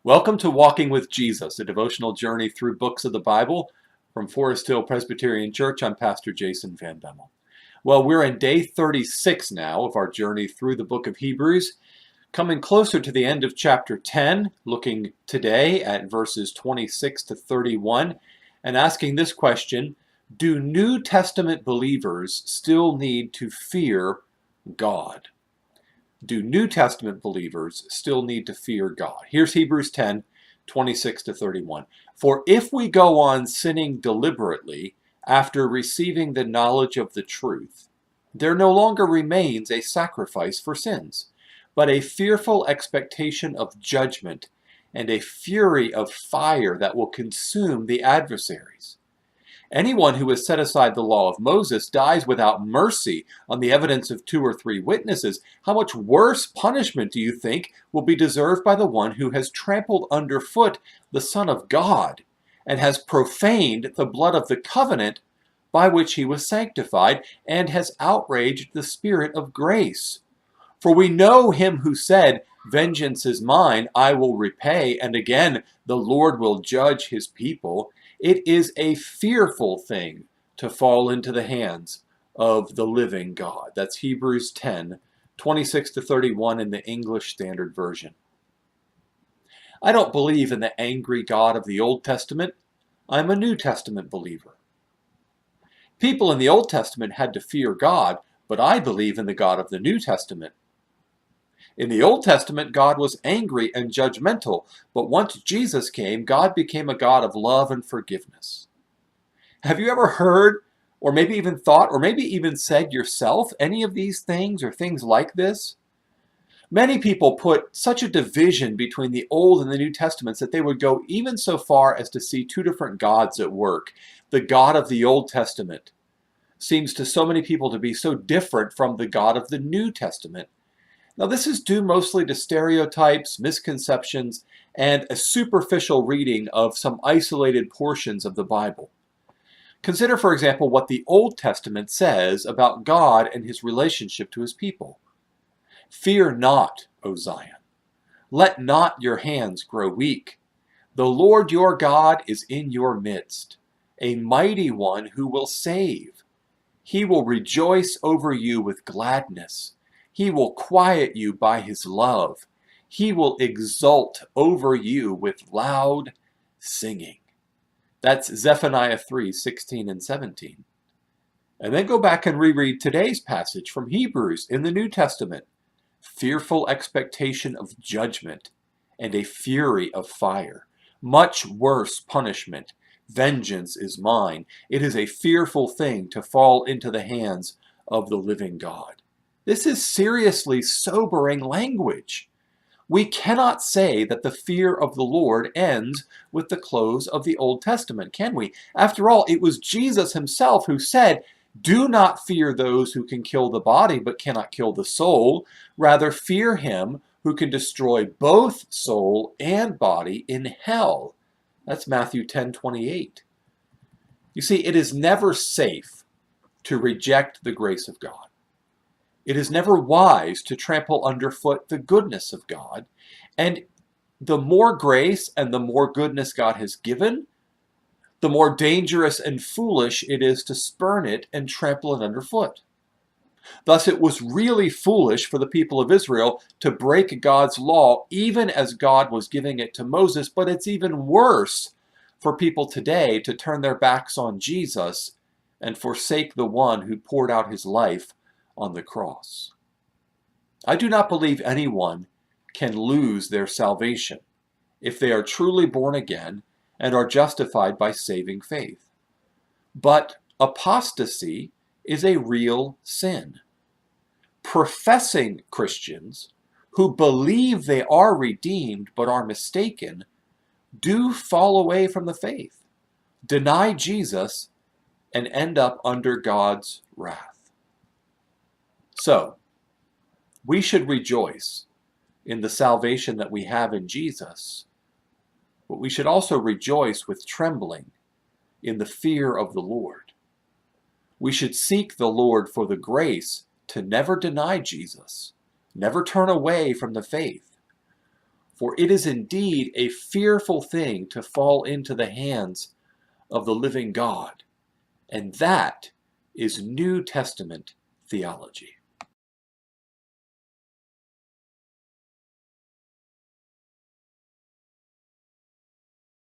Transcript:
Welcome to Walking with Jesus, a devotional journey through books of the Bible. From Forest Hill Presbyterian Church, I'm Pastor Jason Van Bemmel. Well, we're in day 36 now of our journey through the book of Hebrews, coming closer to the end of chapter 10, looking today at verses 26 to 31, and asking this question: do New Testament believers still need to fear God? Do New Testament believers still need to fear God? Here's Hebrews 10, 26 to 31. For if we go on sinning deliberately after receiving the knowledge of the truth, there no longer remains a sacrifice for sins, but a fearful expectation of judgment and a fury of fire that will consume the adversaries. Anyone who has set aside the law of Moses dies without mercy on the evidence of 2 or 3 witnesses. How much worse punishment do you think will be deserved by the one who has trampled underfoot the Son of God and has profaned the blood of the covenant by which he was sanctified and has outraged the Spirit of grace? For we know him who said, "Vengeance is mine, I will repay," and again, "The Lord will judge his people." It is a fearful thing to fall into the hands of the living God. That's Hebrews 10, 26 to 31 in the English Standard Version. I don't believe in the angry God of the Old Testament. I'm a New Testament believer. People in the Old Testament had to fear God, but I believe in the God of the New Testament. In the Old Testament, God was angry and judgmental, but once Jesus came, God became a God of love and forgiveness. Have you ever heard, or maybe even thought, or maybe even said yourself any of these things or things like this? Many people put such a division between the Old and the New Testaments that they would go even so far as to see 2 different gods at work. The God of the Old Testament seems to so many people to be so different from the God of the New Testament. Now, this is due mostly to stereotypes, misconceptions, and a superficial reading of some isolated portions of the Bible. Consider, for example, what the Old Testament says about God and his relationship to his people. "Fear not, O Zion. Let not your hands grow weak. The Lord your God is in your midst, a mighty one who will save. He will rejoice over you with gladness. He will quiet you by his love. He will exult over you with loud singing." That's Zephaniah 3, 16 and 17. And then go back and reread today's passage from Hebrews in the New Testament. Fearful expectation of judgment and a fury of fire. Much worse punishment. Vengeance is mine. It is a fearful thing to fall into the hands of the living God. This is seriously sobering language. We cannot say that the fear of the Lord ends with the close of the Old Testament, can we? After all, it was Jesus himself who said, "Do not fear those who can kill the body but cannot kill the soul. Rather fear him who can destroy both soul and body in hell." That's Matthew 10:28. You see, it is never safe to reject the grace of God. It is never wise to trample underfoot the goodness of God. And the more grace and the more goodness God has given, the more dangerous and foolish it is to spurn it and trample it underfoot. Thus, it was really foolish for the people of Israel to break God's law even as God was giving it to Moses, but it's even worse for people today to turn their backs on Jesus and forsake the one who poured out his life on the cross. I do not believe anyone can lose their salvation if they are truly born again and are justified by saving faith. But apostasy is a real sin. Professing Christians who believe they are redeemed but are mistaken do fall away from the faith, deny Jesus, and end up under God's wrath. So, we should rejoice in the salvation that we have in Jesus, but we should also rejoice with trembling in the fear of the Lord. We should seek the Lord for the grace to never deny Jesus, never turn away from the faith. For it is indeed a fearful thing to fall into the hands of the living God. And that is New Testament theology.